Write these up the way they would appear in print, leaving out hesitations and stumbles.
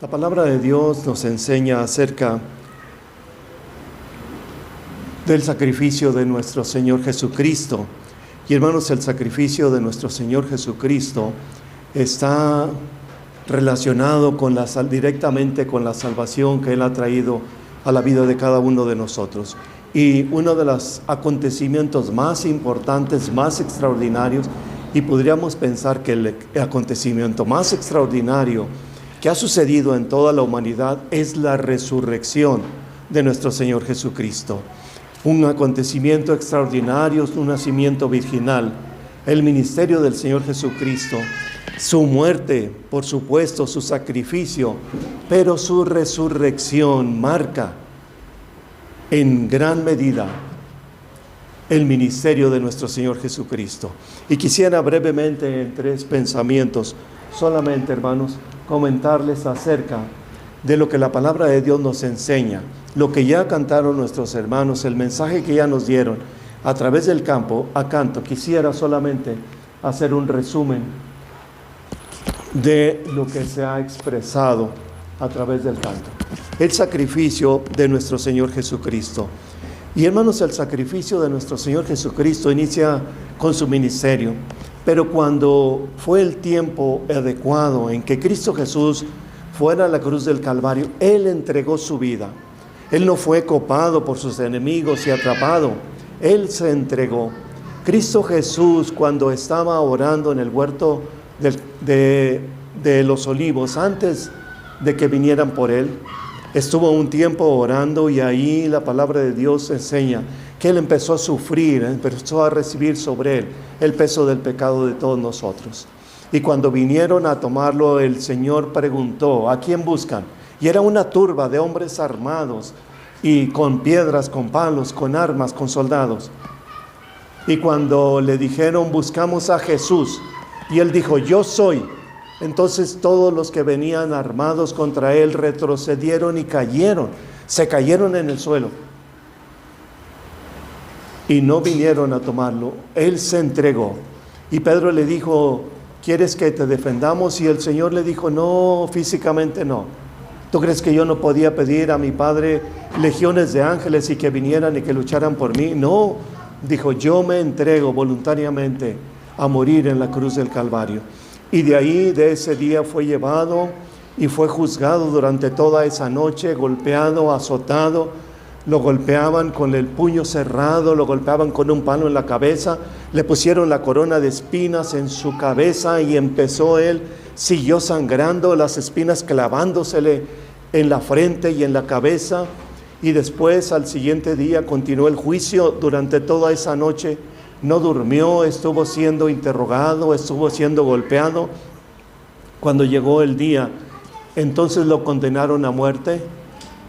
La palabra de Dios nos enseña acerca del sacrificio de nuestro Señor Jesucristo. Y hermanos, el sacrificio de nuestro Señor Jesucristo está relacionado directamente con la salvación que Él ha traído a la vida de cada uno de nosotros. Y uno de los acontecimientos más importantes, más extraordinarios, y podríamos pensar que el acontecimiento más extraordinario que ha sucedido en toda la humanidad es la resurrección de nuestro Señor Jesucristo. Un acontecimiento extraordinario, un nacimiento virginal, el ministerio del Señor Jesucristo, su muerte, por supuesto, su sacrificio, pero su resurrección marca en gran medida el ministerio de nuestro Señor Jesucristo. Y quisiera brevemente, en 3 pensamientos, solamente, hermanos, comentarles acerca de lo que la palabra de Dios nos enseña, lo que ya cantaron nuestros hermanos, el mensaje que ya nos dieron a través del canto. Quisiera solamente hacer un resumen de lo que se ha expresado a través del canto. El sacrificio de nuestro Señor Jesucristo. Y hermanos, el sacrificio de nuestro Señor Jesucristo inicia con su ministerio. Pero cuando fue el tiempo adecuado en que Cristo Jesús fuera a la cruz del Calvario, Él entregó su vida. Él no fue copado por sus enemigos y atrapado. Él se entregó. Cristo Jesús, cuando estaba orando en el huerto de los olivos, antes de que vinieran por Él, estuvo un tiempo orando, y ahí la palabra de Dios enseña que Él empezó a sufrir, empezó a recibir sobre Él el peso del pecado de todos nosotros. Y cuando vinieron a tomarlo, el Señor preguntó: ¿a quién buscan? Y era una turba de hombres armados, y con piedras, con palos, con armas, con soldados. Y cuando le dijeron: buscamos a Jesús, y Él dijo: yo soy. Entonces todos los que venían armados contra Él retrocedieron y se cayeron en el suelo. Y no vinieron a tomarlo. Él se entregó. Y Pedro le dijo: ¿quieres que te defendamos? Y el Señor le dijo: no, físicamente no. ¿Tú crees que yo no podía pedir a mi Padre legiones de ángeles y que vinieran y que lucharan por mí? No, dijo: yo me entrego voluntariamente a morir en la cruz del Calvario. Y de ahí, de ese día, fue llevado y fue juzgado durante toda esa noche, golpeado, azotado. Lo golpeaban con el puño cerrado, lo golpeaban con un palo en la cabeza, le pusieron la corona de espinas en su cabeza, y siguió sangrando, las espinas clavándosele en la frente y en la cabeza. Y después, al siguiente día, continuó el juicio. Durante toda esa noche no durmió, estuvo siendo interrogado, estuvo siendo golpeado. Cuando llegó el día, entonces lo condenaron a muerte.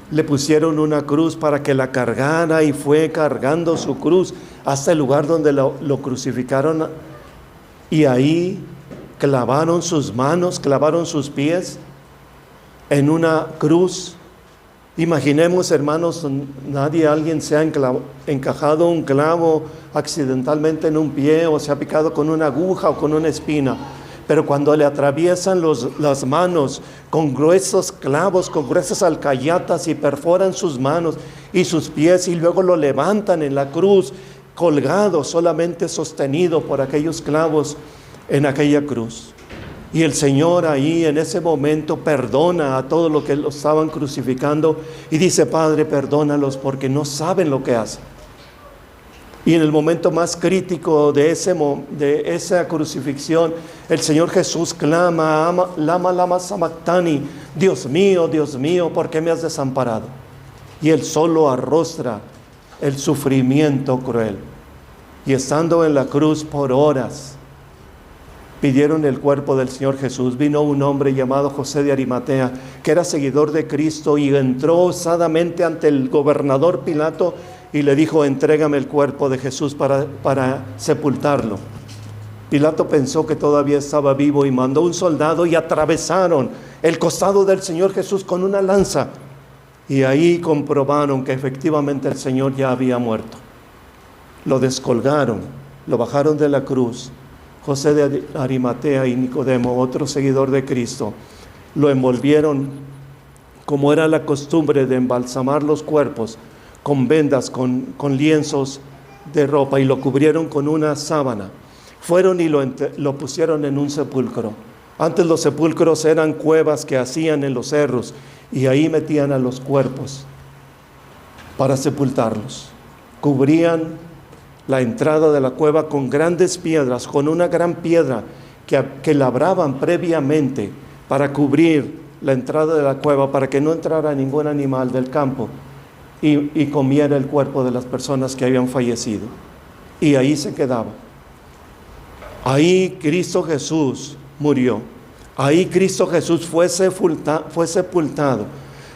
Le pusieron una cruz para que la cargara, y fue cargando su cruz hasta el lugar donde lo crucificaron. Y ahí clavaron sus manos, clavaron sus pies en una cruz. Imaginemos, hermanos, alguien se ha encajado un clavo accidentalmente en un pie, o se ha picado con una aguja o con una espina. Pero cuando le atraviesan las manos con gruesos clavos, con gruesas alcayatas, y perforan sus manos y sus pies, y luego lo levantan en la cruz, colgado, solamente sostenido por aquellos clavos en aquella cruz. Y el Señor ahí en ese momento perdona a todos los que lo estaban crucificando y dice: Padre, perdónalos porque no saben lo que hacen. Y en el momento más crítico de esa crucifixión, el Señor Jesús clama: lama sabactani, Dios mío, ¿por qué me has desamparado? Y Él solo arrostra el sufrimiento cruel. Y estando en la cruz por horas, pidieron el cuerpo del Señor Jesús. Vino un hombre llamado José de Arimatea, que era seguidor de Cristo, y entró osadamente ante el gobernador Pilato y le dijo: entrégame el cuerpo de Jesús para sepultarlo. Pilato pensó que todavía estaba vivo y mandó un soldado, y atravesaron el costado del Señor Jesús con una lanza. Y ahí comprobaron que efectivamente el Señor ya había muerto. Lo descolgaron, lo bajaron de la cruz. José de Arimatea y Nicodemo, otro seguidor de Cristo, lo envolvieron como era la costumbre de embalsamar los cuerpos con vendas, con lienzos de ropa, y lo cubrieron con una sábana. Fueron y lo pusieron en un sepulcro. Antes los sepulcros eran cuevas que hacían en los cerros, y ahí metían a los cuerpos para sepultarlos. Cubrían la entrada de la cueva con grandes piedras, con una gran piedra que labraban previamente para cubrir la entrada de la cueva, para que no entrara ningún animal del campo y comiera el cuerpo de las personas que habían fallecido. Y ahí se quedaba. Ahí Cristo Jesús murió. Ahí Cristo Jesús fue sepultado.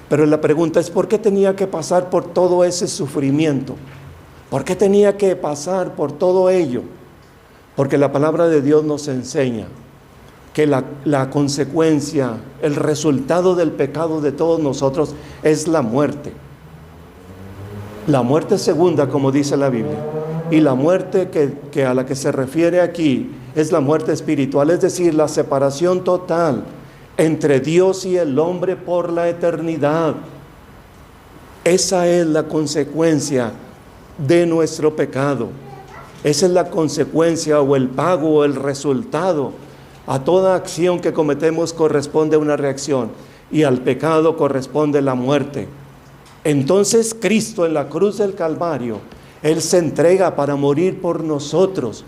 Pero la pregunta es, ¿por qué tenía que pasar por todo ese sufrimiento? ¿Por qué tenía que pasar por todo ello? Porque la palabra de Dios nos enseña que la consecuencia, el resultado del pecado de todos nosotros es la muerte. La muerte segunda, como dice la Biblia. Y la muerte que a la que se refiere aquí es la muerte espiritual, es decir, la separación total entre Dios y el hombre por la eternidad. Esa es la consecuencia de nuestro pecado. Esa es la consecuencia o el pago o el resultado. A toda acción que cometemos corresponde una reacción, y al pecado corresponde la muerte. Entonces Cristo en la cruz del Calvario, Él se entrega para morir por nosotros,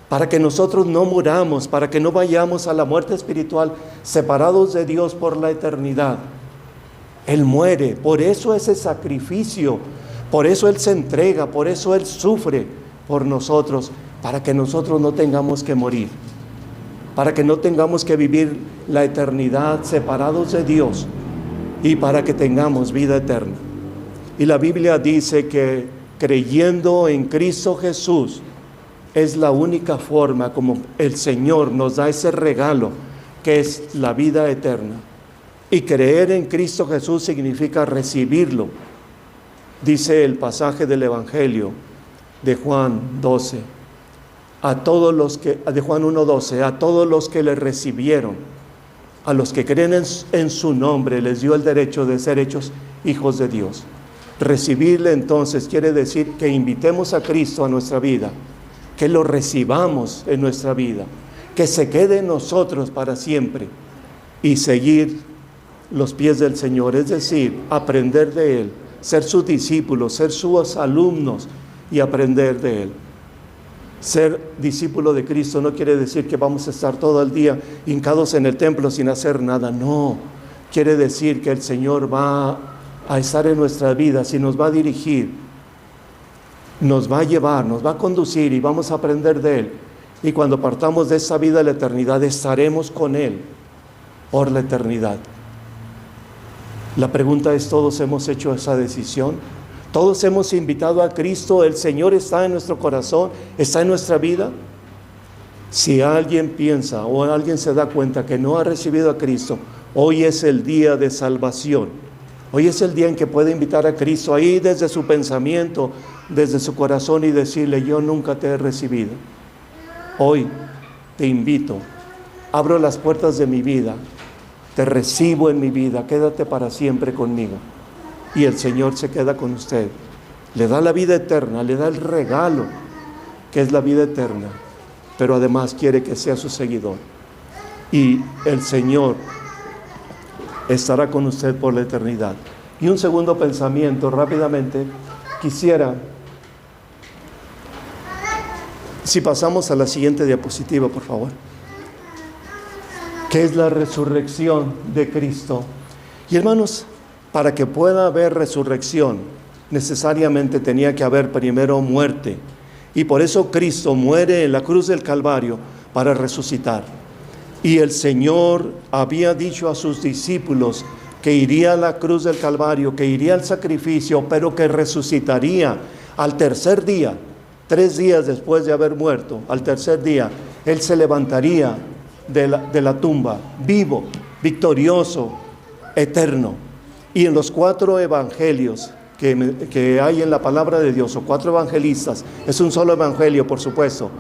para que nosotros no muramos, para que no vayamos a la muerte espiritual separados de Dios por la eternidad. Él muere, por eso ese sacrificio, por eso Él se entrega, por eso Él sufre por nosotros, para que nosotros no tengamos que morir, para que no tengamos que vivir la eternidad separados de Dios, y para que tengamos vida eterna. Y la Biblia dice que creyendo en Cristo Jesús es la única forma como el Señor nos da ese regalo, que es la vida eterna. Y creer en Cristo Jesús significa recibirlo. Dice el pasaje del Evangelio de Juan 12, de Juan 1:12, a todos los que le recibieron, a los que creen en su nombre, les dio el derecho de ser hechos hijos de Dios. Recibirle entonces quiere decir que invitemos a Cristo a nuestra vida, que lo recibamos en nuestra vida, que se quede en nosotros para siempre, y seguir los pies del Señor, es decir, aprender de Él, ser sus discípulos, ser sus alumnos y aprender de Él. Ser discípulo de Cristo no quiere decir que vamos a estar todo el día hincados en el templo sin hacer nada. No, quiere decir que el Señor va a estar en nuestras vidas y nos va a dirigir, nos va a llevar, nos va a conducir, y vamos a aprender de Él. Y cuando partamos de esa vida a la eternidad, estaremos con Él por la eternidad. La pregunta es, ¿todos hemos hecho esa decisión? ¿Todos hemos invitado a Cristo? ¿El Señor está en nuestro corazón? ¿Está en nuestra vida? Si alguien piensa o alguien se da cuenta que no ha recibido a Cristo, hoy es el día de salvación. Hoy es el día en que puede invitar a Cristo ahí desde su pensamiento, desde su corazón, y decirle: yo nunca te he recibido. Hoy te invito, abro las puertas de mi vida, te recibo en mi vida, quédate para siempre conmigo. Y el Señor se queda con usted, le da la vida eterna, le da el regalo que es la vida eterna, pero además quiere que sea su seguidor. Y el Señor estará con usted por la eternidad. Y un segundo pensamiento rápidamente, quisiera, si pasamos a la siguiente diapositiva, por favor, que es la resurrección de Cristo. Y hermanos, para que pueda haber resurrección, necesariamente tenía que haber primero muerte. Y por eso Cristo muere en la cruz del Calvario para resucitar. Y el Señor había dicho a sus discípulos que iría a la cruz del Calvario, que iría al sacrificio, pero que resucitaría al tercer día, 3 días después de haber muerto. Al tercer día, Él se levantaría de la tumba, vivo, victorioso, eterno. Y en los 4 evangelios que hay en la palabra de Dios, o 4 evangelistas, es un solo evangelio, por supuesto,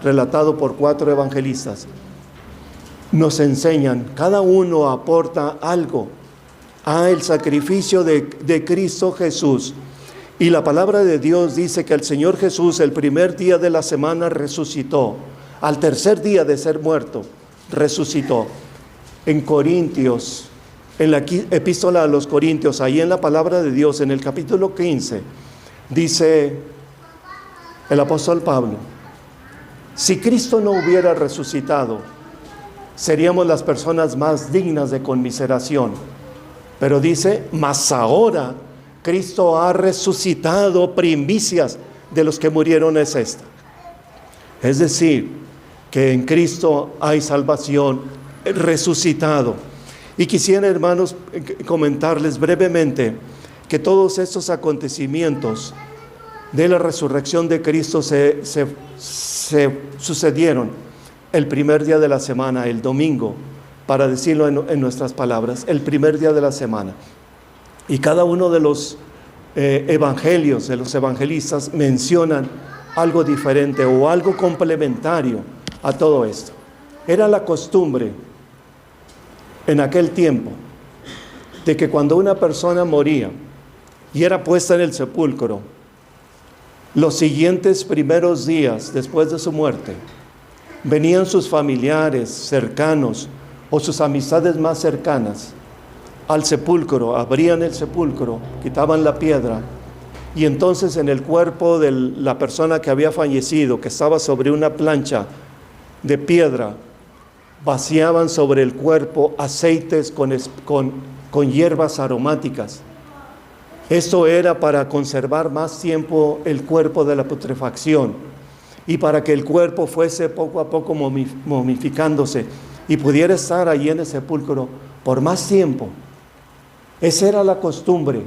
relatado por 4 evangelistas, nos enseñan, cada uno aporta algo el sacrificio de Cristo Jesús. Y la palabra de Dios dice que el Señor Jesús el primer día de la semana resucitó. Al tercer día de ser muerto, resucitó. En Corintios, en la epístola a los Corintios, ahí en la palabra de Dios, en el capítulo 15, dice el apóstol Pablo: si Cristo no hubiera resucitado, seríamos las personas más dignas de conmiseración. Pero dice, mas ahora Cristo ha resucitado, primicias de los que murieron es esta. Es decir, que en Cristo hay salvación, resucitado. Y quisiera, hermanos, comentarles brevemente que todos estos acontecimientos de la resurrección de Cristo se sucedieron el primer día de la semana, el domingo, para decirlo en nuestras palabras, el primer día de la semana. Y cada uno de los evangelios, de los evangelistas, mencionan algo diferente o algo complementario a todo esto. Era la costumbre en aquel tiempo de que cuando una persona moría y era puesta en el sepulcro, los siguientes primeros días después de su muerte, venían sus familiares cercanos o sus amistades más cercanas al sepulcro, abrían el sepulcro, quitaban la piedra, y entonces en el cuerpo de la persona que había fallecido, que estaba sobre una plancha de piedra, vaciaban sobre el cuerpo aceites con hierbas aromáticas. Esto era para conservar más tiempo el cuerpo de la putrefacción y para que el cuerpo fuese poco a poco momificándose y pudiera estar allí en el sepulcro por más tiempo. Esa era la costumbre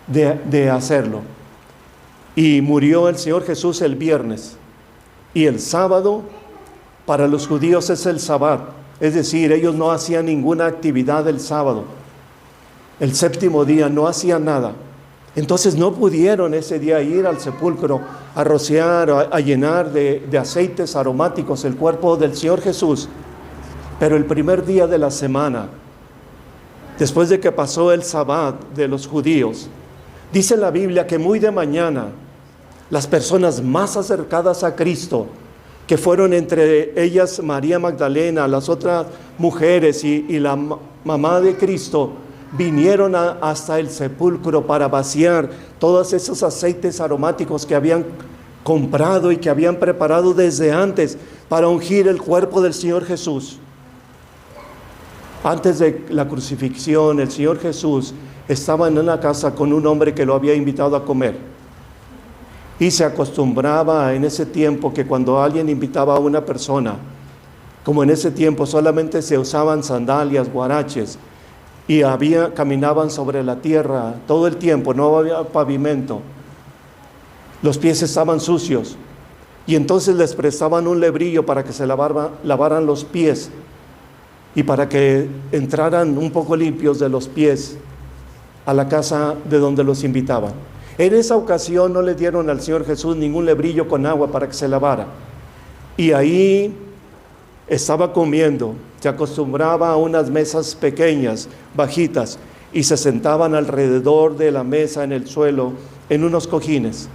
de hacerlo. Y murió el Señor Jesús el viernes, y el sábado para los judíos es el Sabbat, es decir, ellos no hacían ninguna actividad el sábado. El séptimo día no hacían nada. Entonces no pudieron ese día ir al sepulcro a rociar, a llenar de aceites aromáticos el cuerpo del Señor Jesús. Pero el primer día de la semana, después de que pasó el Sabbat de los judíos, dice la Biblia que muy de mañana las personas más acercadas a Cristo, que fueron entre ellas María Magdalena, las otras mujeres y la mamá de Cristo, vinieron hasta el sepulcro para vaciar todos esos aceites aromáticos que habían comprado y que habían preparado desde antes para ungir el cuerpo del Señor Jesús. Antes de la crucifixión, el Señor Jesús estaba en una casa con un hombre que lo había invitado a comer. Y se acostumbraba en ese tiempo que cuando alguien invitaba a una persona, como en ese tiempo solamente se usaban sandalias, guaraches, y caminaban sobre la tierra todo el tiempo, no había pavimento, los pies estaban sucios, y entonces les prestaban un lebrillo para que se lavaran los pies, y para que entraran un poco limpios de los pies a la casa de donde los invitaban. En esa ocasión no le dieron al Señor Jesús ningún lebrillo con agua para que se lavara. Y ahí estaba comiendo, se acostumbraba a unas mesas pequeñas, bajitas, y se sentaban alrededor de la mesa en el suelo, en unos cojines,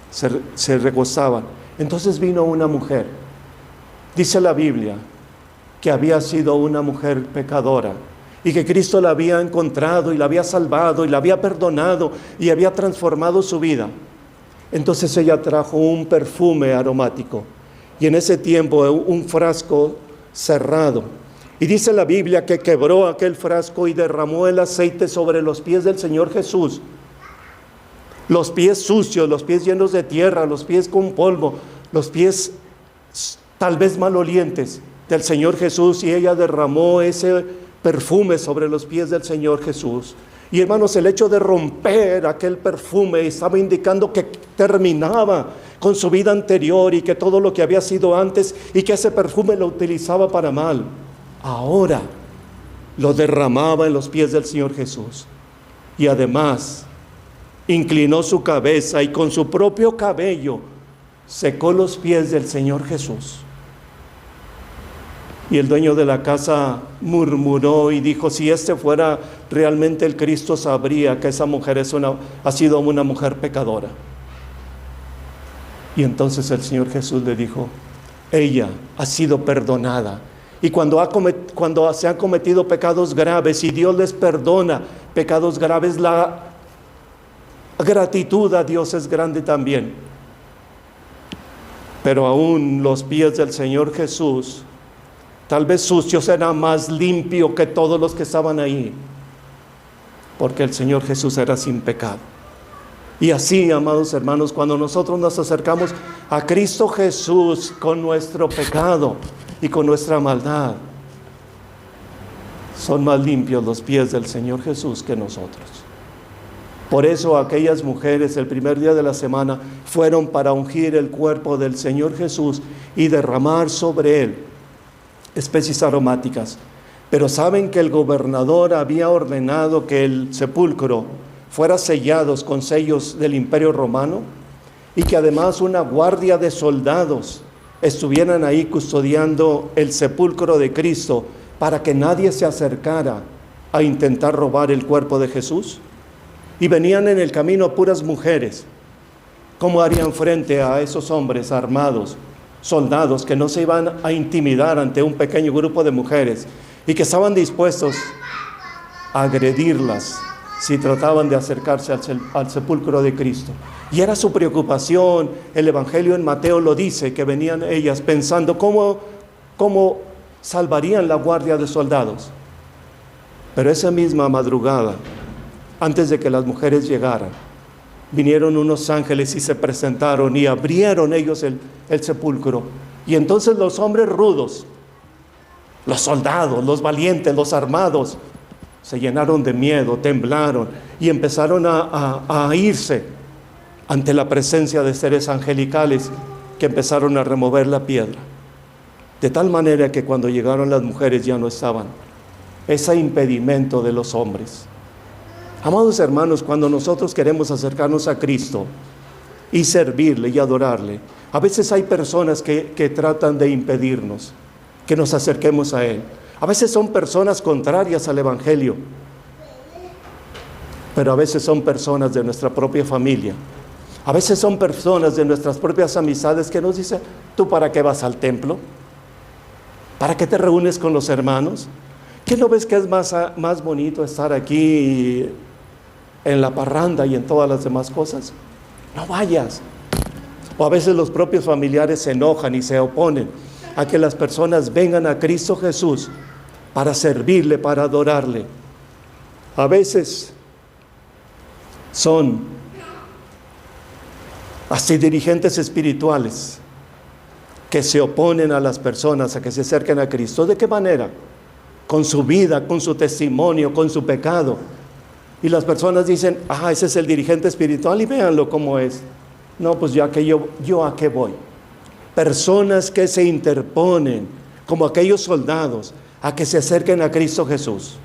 se recostaban. Entonces vino una mujer, dice la Biblia, que había sido una mujer pecadora, y que Cristo la había encontrado y la había salvado y la había perdonado y había transformado su vida. Entonces ella trajo un perfume aromático, y en ese tiempo un frasco cerrado, y dice la Biblia que quebró aquel frasco y derramó el aceite sobre los pies del Señor Jesús, los pies sucios, los pies llenos de tierra, los pies con polvo, los pies tal vez malolientes del Señor Jesús, y ella derramó ese perfume sobre los pies del Señor Jesús. Y hermanos, el hecho de romper aquel perfume estaba indicando que terminaba con su vida anterior y que todo lo que había sido antes y que ese perfume lo utilizaba para mal, ahora lo derramaba en los pies del Señor Jesús. Y además inclinó su cabeza y con su propio cabello secó los pies del Señor Jesús. Y el dueño de la casa murmuró y dijo, si este fuera realmente el Cristo, sabría que esa mujer ha sido una mujer pecadora. Y entonces el Señor Jesús le dijo, ella ha sido perdonada. Y cuando se han cometido pecados graves y Dios les perdona pecados graves, la gratitud a Dios es grande también. Pero aún los pies del Señor Jesús, tal vez sucios, era más limpio que todos los que estaban ahí, porque el Señor Jesús era sin pecado. Y así, amados hermanos, cuando nosotros nos acercamos a Cristo Jesús con nuestro pecado y con nuestra maldad, son más limpios los pies del Señor Jesús que nosotros. Por eso aquellas mujeres el primer día de la semana fueron para ungir el cuerpo del Señor Jesús y derramar sobre él especies aromáticas. Pero saben que el gobernador había ordenado que el sepulcro fuera sellado con sellos del Imperio Romano y que además una guardia de soldados estuvieran ahí custodiando el sepulcro de Cristo para que nadie se acercara a intentar robar el cuerpo de Jesús. Y venían en el camino puras mujeres. ¿Cómo harían frente a esos hombres armados, soldados que no se iban a intimidar ante un pequeño grupo de mujeres y que estaban dispuestos a agredirlas si trataban de acercarse al sepulcro de Cristo? Y era su preocupación. El Evangelio en Mateo lo dice, que venían ellas pensando cómo salvarían la guardia de soldados. Pero esa misma madrugada, antes de que las mujeres llegaran, vinieron unos ángeles y se presentaron y abrieron ellos el sepulcro. Y entonces los hombres rudos, los soldados, los valientes, los armados, se llenaron de miedo, temblaron y empezaron a irse ante la presencia de seres angelicales que empezaron a remover la piedra. De tal manera que cuando llegaron las mujeres ya no estaban ese impedimento de los hombres. Amados hermanos, cuando nosotros queremos acercarnos a Cristo y servirle y adorarle, a veces hay personas que tratan de impedirnos que nos acerquemos a Él. A veces son personas contrarias al Evangelio, pero a veces son personas de nuestra propia familia. A veces son personas de nuestras propias amistades que nos dicen, ¿tú para qué vas al templo? ¿Para qué te reúnes con los hermanos? ¿Qué no ves que es más bonito estar aquí en la parranda y en todas las demás cosas? No vayas. O a veces los propios familiares se enojan y se oponen a que las personas vengan a Cristo Jesús para servirle, para adorarle. A veces son así dirigentes espirituales que se oponen a las personas a que se acerquen a Cristo. ¿De qué manera? Con su vida, con su testimonio, con su pecado. Y las personas dicen, ese es el dirigente espiritual y véanlo cómo es. No, pues yo a qué voy. Personas que se interponen, como aquellos soldados, a que se acerquen a Cristo Jesús.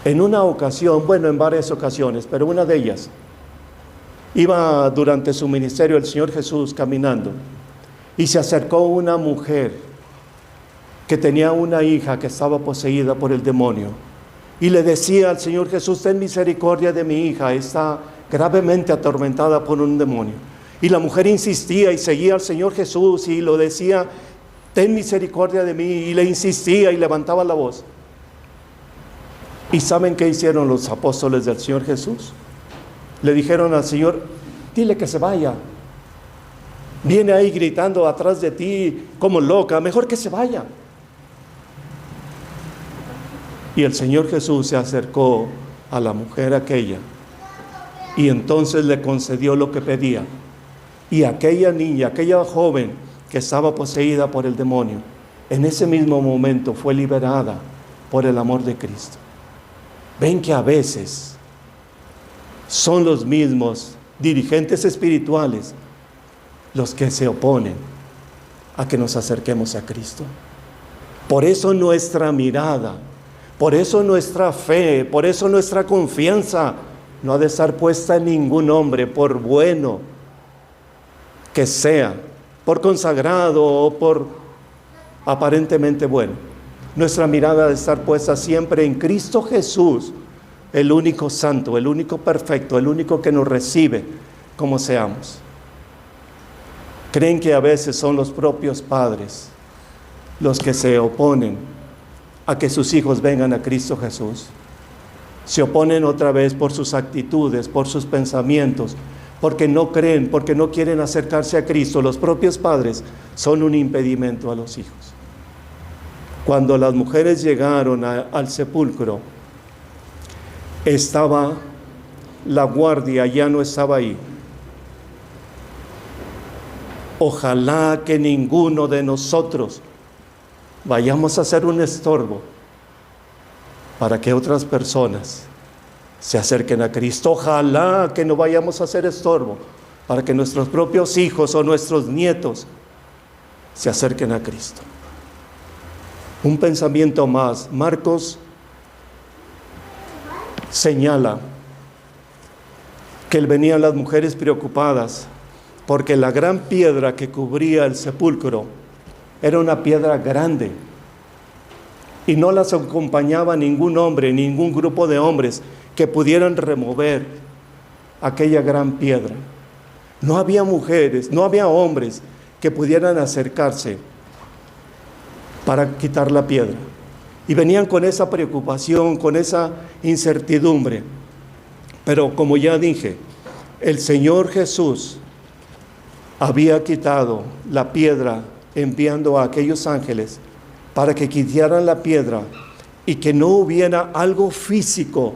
En una ocasión, en varias ocasiones, pero una de ellas, iba durante su ministerio el Señor Jesús caminando y se acercó una mujer que tenía una hija que estaba poseída por el demonio y le decía al Señor Jesús, ten misericordia de mi hija, está gravemente atormentada por un demonio. Y la mujer insistía y seguía al Señor Jesús y lo decía, ten misericordia de mí, y le insistía y levantaba la voz. ¿Y saben qué hicieron los apóstoles del Señor Jesús? Le dijeron al Señor, dile que se vaya. Viene ahí gritando atrás de ti como loca, mejor que se vaya. Y el Señor Jesús se acercó a la mujer aquella y entonces le concedió lo que pedía. Y aquella niña, aquella joven que estaba poseída por el demonio, en ese mismo momento fue liberada por el amor de Cristo. Ven que a veces son los mismos dirigentes espirituales los que se oponen a que nos acerquemos a Cristo. Por eso nuestra mirada, por eso nuestra fe, por eso nuestra confianza no ha de estar puesta en ningún hombre, por bueno que sea, por consagrado o por aparentemente bueno. Nuestra mirada debe estar puesta siempre en Cristo Jesús, el único santo, el único perfecto, el único que nos recibe como seamos. Creen que a veces son los propios padres los que se oponen a que sus hijos vengan a Cristo Jesús. Se oponen otra vez por sus actitudes, por sus pensamientos, porque no creen, porque no quieren acercarse a Cristo. Los propios padres son un impedimento a los hijos. Cuando las mujeres llegaron al sepulcro, estaba la guardia, ya no estaba ahí. Ojalá que ninguno de nosotros vayamos a ser un estorbo para que otras personas se acerquen a Cristo. Ojalá que no vayamos a ser estorbo para que nuestros propios hijos o nuestros nietos se acerquen a Cristo. Un pensamiento más. Marcos señala que venían las mujeres preocupadas porque la gran piedra que cubría el sepulcro era una piedra grande y no las acompañaba ningún hombre, ningún grupo de hombres que pudieran remover aquella gran piedra. No había mujeres, no había hombres que pudieran acercarse para quitar la piedra. Y venían con esa preocupación, con esa incertidumbre. Pero como ya dije, el Señor Jesús había quitado la piedra enviando a aquellos ángeles para que quitaran la piedra y que no hubiera algo físico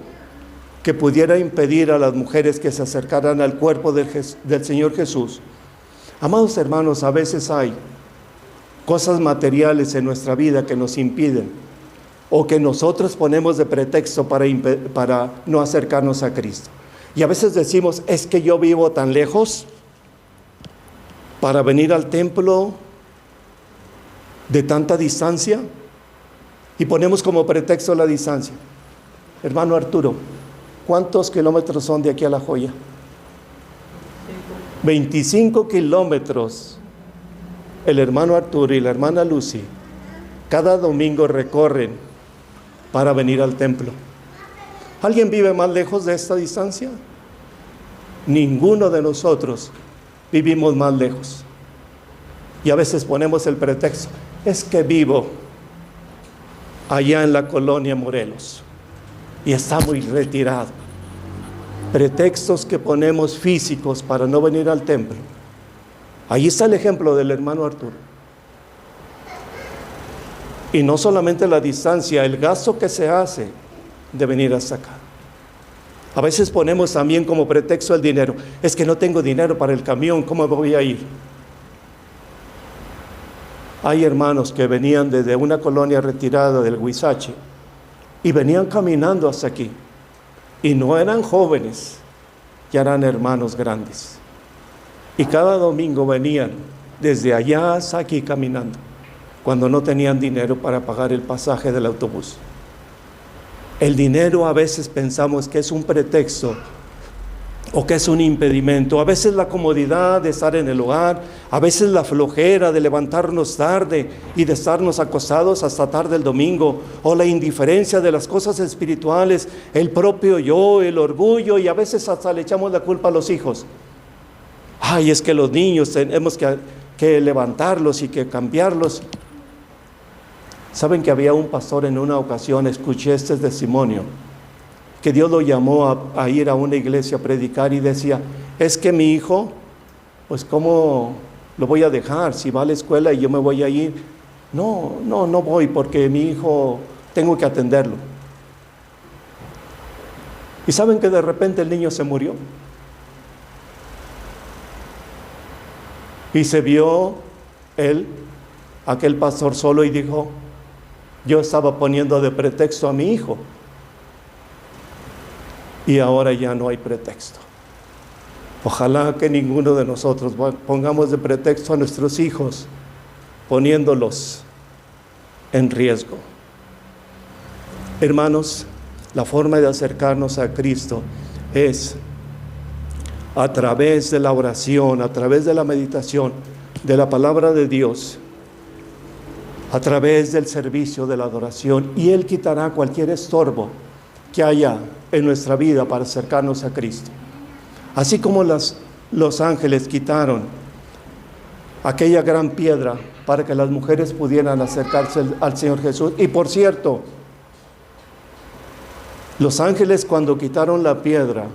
que pudiera impedir a las mujeres que se acercaran al cuerpo del Señor Jesús. Amados hermanos, a veces hay cosas materiales en nuestra vida que nos impiden o que nosotros ponemos de pretexto para no acercarnos a Cristo. Y a veces decimos, es que yo vivo tan lejos para venir al templo de tanta distancia, y ponemos como pretexto la distancia. Hermano Arturo, ¿cuántos kilómetros son de aquí a La Joya? 25 kilómetros. El hermano Arturo y la hermana Lucy cada domingo recorren para venir al templo. ¿Alguien vive más lejos de esta distancia? Ninguno de nosotros vivimos más lejos. Y a veces ponemos el pretexto, es que vivo allá en la colonia Morelos y está muy retirado. Pretextos que ponemos físicos para no venir al templo. Ahí está el ejemplo del hermano Arturo. Y no solamente la distancia, el gasto que se hace de venir hasta acá. A veces ponemos también como pretexto el dinero. Es que no tengo dinero para el camión, ¿cómo voy a ir? Hay hermanos que venían desde una colonia retirada del Huizache y venían caminando hasta aquí. Y no eran jóvenes, ya eran hermanos grandes. Y cada domingo venían desde allá hasta aquí caminando, cuando no tenían dinero para pagar el pasaje del autobús. El dinero a veces pensamos que es un pretexto o que es un impedimento. A veces la comodidad de estar en el hogar, a veces la flojera de levantarnos tarde y de estarnos acostados hasta tarde el domingo, o la indiferencia de las cosas espirituales, el propio yo, el orgullo, y a veces hasta le echamos la culpa a los hijos. Ay, es que los niños tenemos que levantarlos y que cambiarlos. Saben que había un pastor en una ocasión, escuché este testimonio, que Dios lo llamó a ir a una iglesia a predicar y decía, es que mi hijo, pues ¿cómo lo voy a dejar si va a la escuela y yo me voy a ir? No voy porque mi hijo tengo que atenderlo. Y saben que de repente el niño se murió. Y se vio aquel pastor solo y dijo, yo estaba poniendo de pretexto a mi hijo. Y ahora ya no hay pretexto. Ojalá que ninguno de nosotros pongamos de pretexto a nuestros hijos, poniéndolos en riesgo. Hermanos, la forma de acercarnos a Cristo es a través de la oración, a través de la meditación de la palabra de Dios. a través del servicio de la adoración, y Él quitará cualquier estorbo que haya en nuestra vida para acercarnos a Cristo. Así como los ángeles quitaron aquella gran piedra para que las mujeres pudieran acercarse al Señor Jesús. Y por cierto, los ángeles, cuando quitaron la piedra,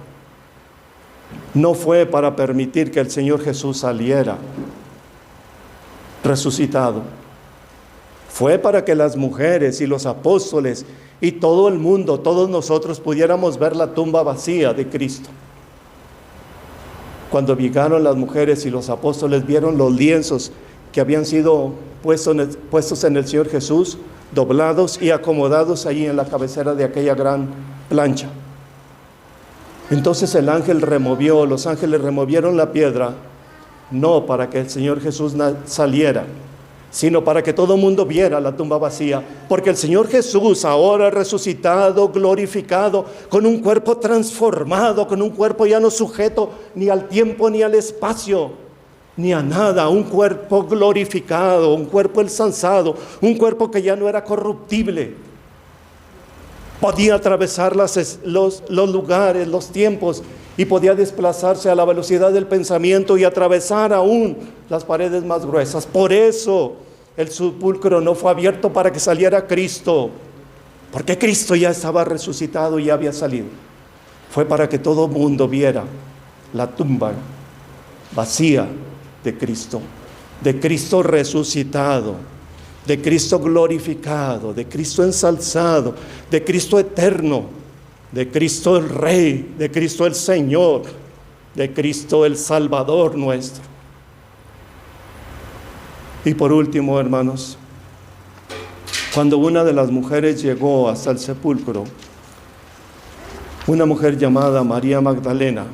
no fue para permitir que el Señor Jesús saliera resucitado. Fue para que las mujeres y los apóstoles y todo el mundo, todos nosotros, pudiéramos ver la tumba vacía de Cristo. Cuando llegaron las mujeres y los apóstoles, vieron los lienzos que habían sido puestos en el Señor Jesús, doblados y acomodados allí en la cabecera de aquella gran plancha. Entonces los ángeles removieron la piedra, no para que el Señor Jesús saliera, sino para que todo el mundo viera la tumba vacía, porque el Señor Jesús, ahora resucitado, glorificado, con un cuerpo transformado, con un cuerpo ya no sujeto ni al tiempo ni al espacio, ni a nada, un cuerpo glorificado, un cuerpo ensalzado, un cuerpo que ya no era corruptible, podía atravesar los lugares, los tiempos, y podía desplazarse a la velocidad del pensamiento y atravesar aún las paredes más gruesas. Por eso el sepulcro no fue abierto para que saliera Cristo, porque Cristo ya estaba resucitado y ya había salido. Fue para que todo mundo viera la tumba vacía de Cristo resucitado, de Cristo glorificado, de Cristo ensalzado, de Cristo eterno, de Cristo el Rey, de Cristo el Señor, de Cristo el Salvador nuestro. Y por último, hermanos, cuando una de las mujeres llegó hasta el sepulcro, una mujer llamada María Magdalena,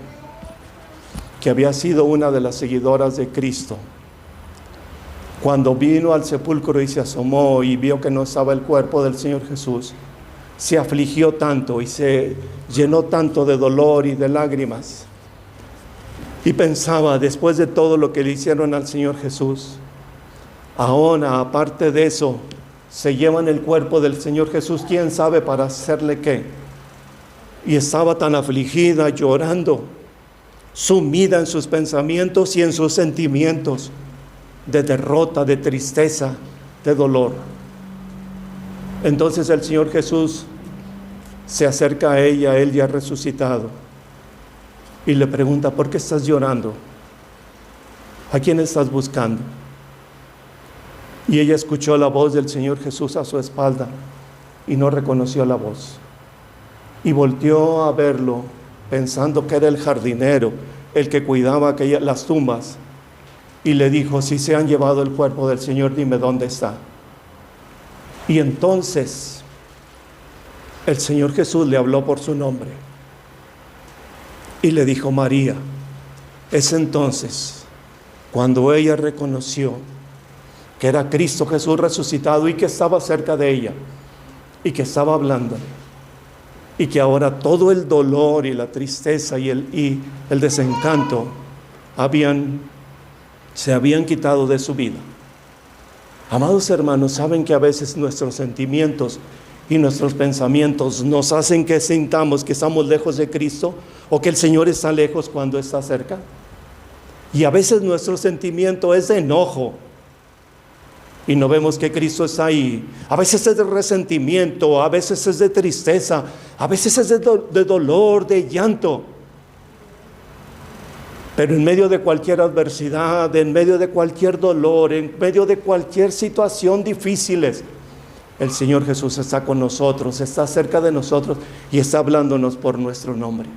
que había sido una de las seguidoras de Cristo, cuando vino al sepulcro y se asomó y vio que no estaba el cuerpo del Señor Jesús, se afligió tanto y se llenó tanto de dolor y de lágrimas. Y pensaba, después de todo lo que le hicieron al Señor Jesús, ahora, aparte de eso, se llevan el cuerpo del Señor Jesús, quién sabe para hacerle qué. Y estaba tan afligida, llorando, sumida en sus pensamientos y en sus sentimientos de derrota, de tristeza, de dolor. Entonces el Señor Jesús se acerca a ella, Él ya resucitado, y le pregunta: ¿por qué estás llorando? ¿A quién estás buscando? Y ella escuchó la voz del Señor Jesús a su espalda y no reconoció la voz. Y volteó a verlo, pensando que era el jardinero, el que cuidaba las tumbas. Y le dijo: si se han llevado el cuerpo del Señor, dime dónde está. Y entonces el Señor Jesús le habló por su nombre y le dijo: María. Es entonces cuando ella reconoció que era Cristo Jesús resucitado y que estaba cerca de ella y que estaba hablando, y que ahora todo el dolor y la tristeza y el desencanto se habían quitado de su vida. Amados hermanos, ¿saben que a veces nuestros sentimientos y nuestros pensamientos nos hacen que sintamos que estamos lejos de Cristo o que el Señor está lejos cuando está cerca? Y a veces nuestro sentimiento es de enojo y no vemos que Cristo está ahí. A veces es de resentimiento, a veces es de tristeza, a veces es de dolor, de llanto. Pero en medio de cualquier adversidad, en medio de cualquier dolor, en medio de cualquier situación difícil, el Señor Jesús está con nosotros, está cerca de nosotros y está hablándonos por nuestro nombre.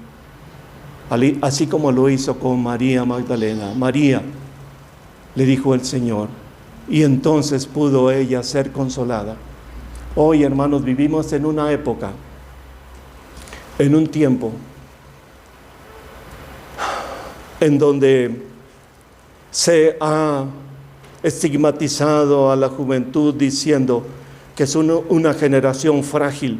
Así como lo hizo con María Magdalena. María, le dijo el Señor, y entonces pudo ella ser consolada. Hoy, hermanos, vivimos en una época, en un tiempo, en donde se ha estigmatizado a la juventud diciendo que es una generación frágil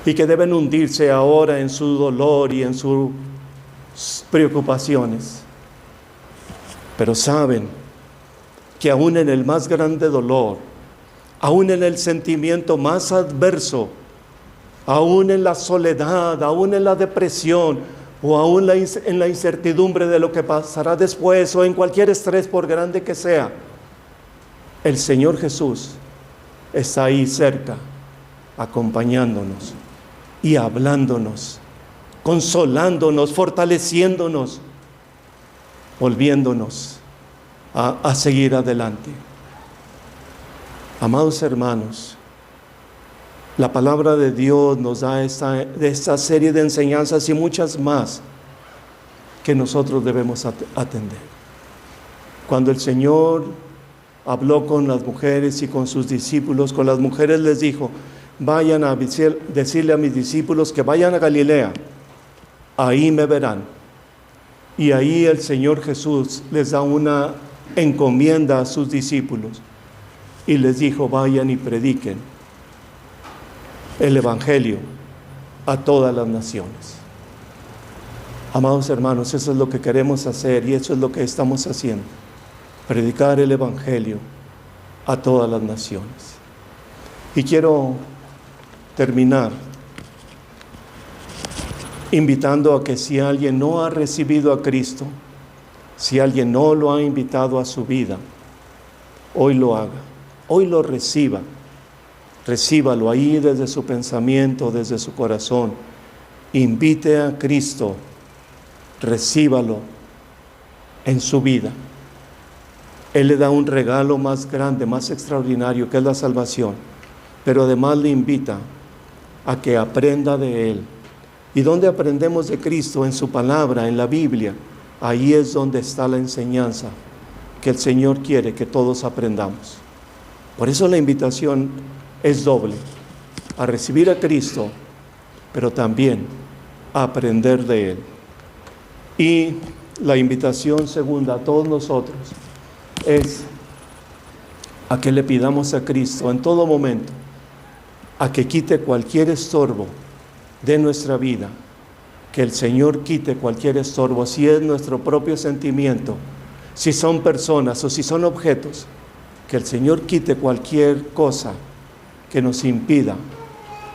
y que deben hundirse ahora en su dolor y en sus preocupaciones. Pero saben, que aún en el más grande dolor, aún en el sentimiento más adverso, aún en la soledad, aún en la depresión, o aún en la incertidumbre de lo que pasará después, o en cualquier estrés por grande que sea, el Señor Jesús está ahí cerca, acompañándonos y hablándonos, consolándonos, fortaleciéndonos, volviéndonos a seguir adelante. Amados hermanos, la palabra de Dios nos da esta serie de enseñanzas y muchas más que nosotros debemos atender. Cuando el Señor habló con las mujeres y con sus discípulos, con las mujeres les dijo: vayan a decirle a mis discípulos que vayan a Galilea, ahí me verán. Y ahí el Señor Jesús les da una encomienda a sus discípulos y les dijo: vayan y prediquen el Evangelio a todas las naciones. Amados hermanos, eso es lo que queremos hacer y eso es lo que estamos haciendo: predicar el Evangelio a todas las naciones. Y quiero terminar invitando a que si alguien no ha recibido a Cristo, si alguien no lo ha invitado a su vida, hoy lo haga, hoy lo reciba. Recíbalo ahí desde su pensamiento, desde su corazón. Invite a Cristo, recíbalo en su vida. Él le da un regalo más grande, más extraordinario, que es la salvación, pero además le invita a que aprenda de Él. ¿Y dónde aprendemos de Cristo? En su palabra, en la Biblia. Ahí es donde está la enseñanza que el Señor quiere que todos aprendamos. Por eso la invitación es doble: a recibir a Cristo, pero también a aprender de Él. Y la invitación segunda a todos nosotros es a que le pidamos a Cristo en todo momento a que quite cualquier estorbo de nuestra vida, que el Señor quite cualquier estorbo, si es nuestro propio sentimiento, si son personas o si son objetos, que el Señor quite cualquier cosa que nos impida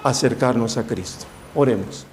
acercarnos a Cristo. Oremos.